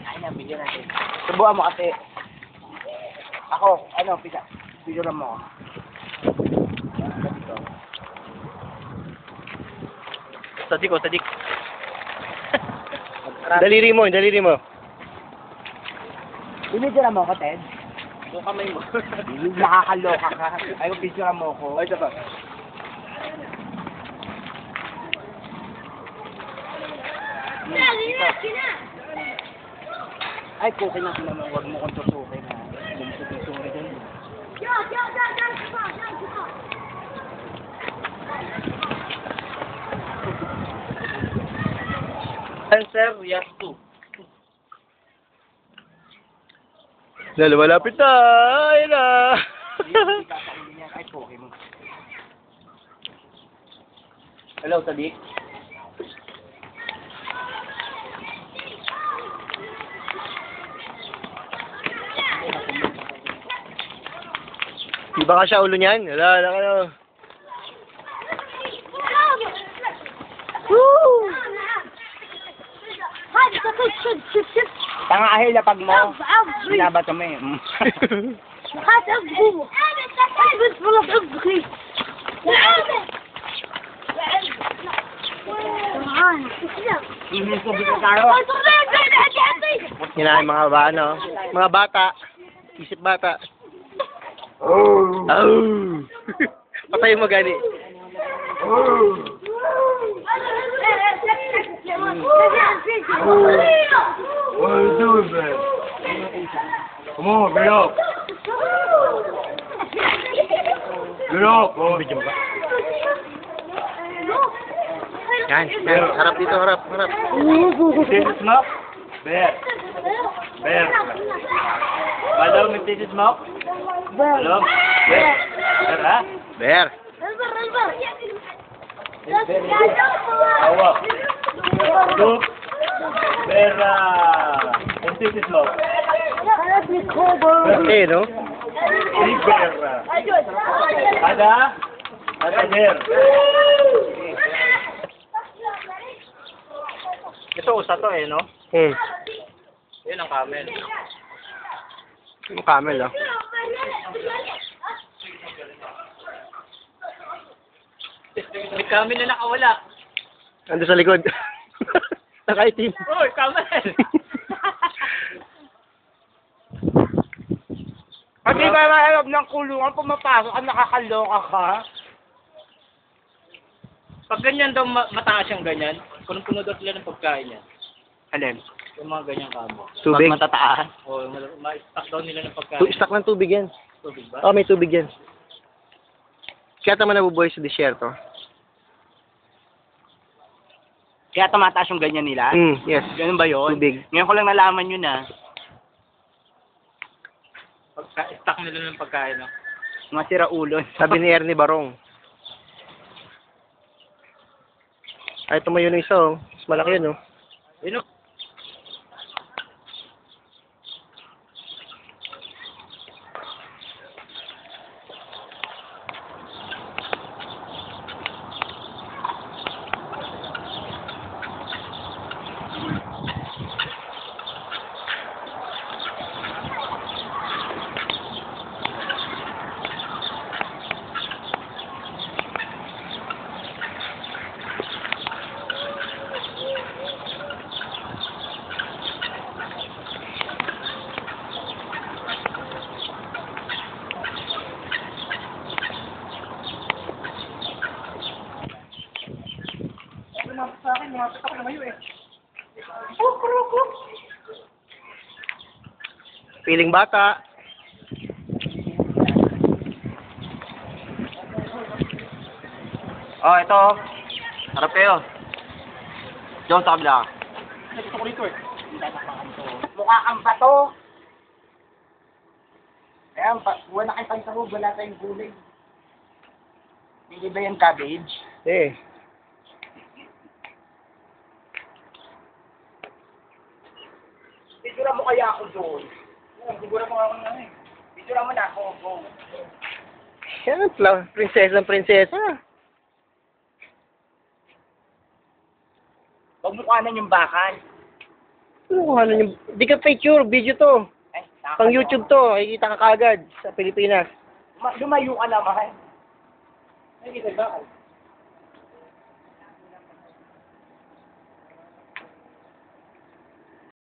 Ay na, bigyan natin. Subukan mo kasi. Ako, picture mo. Sadik. Daliri mo. Pinidura mo ko, Ted. Yung kamay mo. Nakakaloka ka. Ayaw, picture mo ko. Ay, diba? Ay, kukin na naman. Huwag mo kong tusukin, ha. Bumsok yung sungri dyan. Answer, yes to. Lalo, malapit na. Ayun na. Ay, kukin mo. Hello, Sadik. Di ba ka siya ulo niyan? Wala ka na. Tanga ahil na pag mo. Binabato mo eh. Hinahin mga bata. Isip bata. Oh. Patay mo gani. What are you doing, man? Come on, get up. Get up, boy. Yan. Harap dito, harap. This is smoke? Bear. Hello, Mr. Smoke? Hello? Bear. Bear, ha? Bear. Hawak. Look. Bear, Mr. Smoke. Eh, no? Big bear. Ada bear. Ito, usa to eh, no? Yun ang camel. Yung camel, ah. May camel na nakawala. Ando sa likod. Nakaitim. Oy, camel! Pati ba maharap ng kulungan, pumapasok ka, nakakaloka ka? Pag ganyan daw mataas yung ganyan, punong-puno daw sila ng pagkain yan. Alin? Yung mga ganyang kamo. Tubig. Matataas. O, ma-stack daw nila ng pagkain. Stock ng tubig yan. Tubig ba? Oh, may tubig yan. Kaya naman nabubuhay sa disyerto. Kaya tumataas yung ganyan nila? Yes. Ganun ba yun? Tubig. Ngayon ko lang nalaman yun, ah. Stack nila ng pagkain, no? Mga siraulon. Sabi ni Ernie Barong. Ay, tumayo na isa, oh. Mas malaki yun, oh. Yun, no? Piling bata. Oh, ito. Harap kayo. Diyan sa kabila. Gusto ko rito, eh. Mukha kang bato. Ayan, wala kang pansahog, wala tayong gulay. Hindi ba yung cabbage? Eh. Picture mo kaya ako doon. Siguro mo ako na eh. Picture mo na ako. Yan, prinsesa. Huwag mo kanan yung bakal. Ano kuhanan yung... Di ka picture, video to. Ay, Pang YouTube to, makikita ka kagad sa Pilipinas. Lumayo ka naman. Nakikita ba?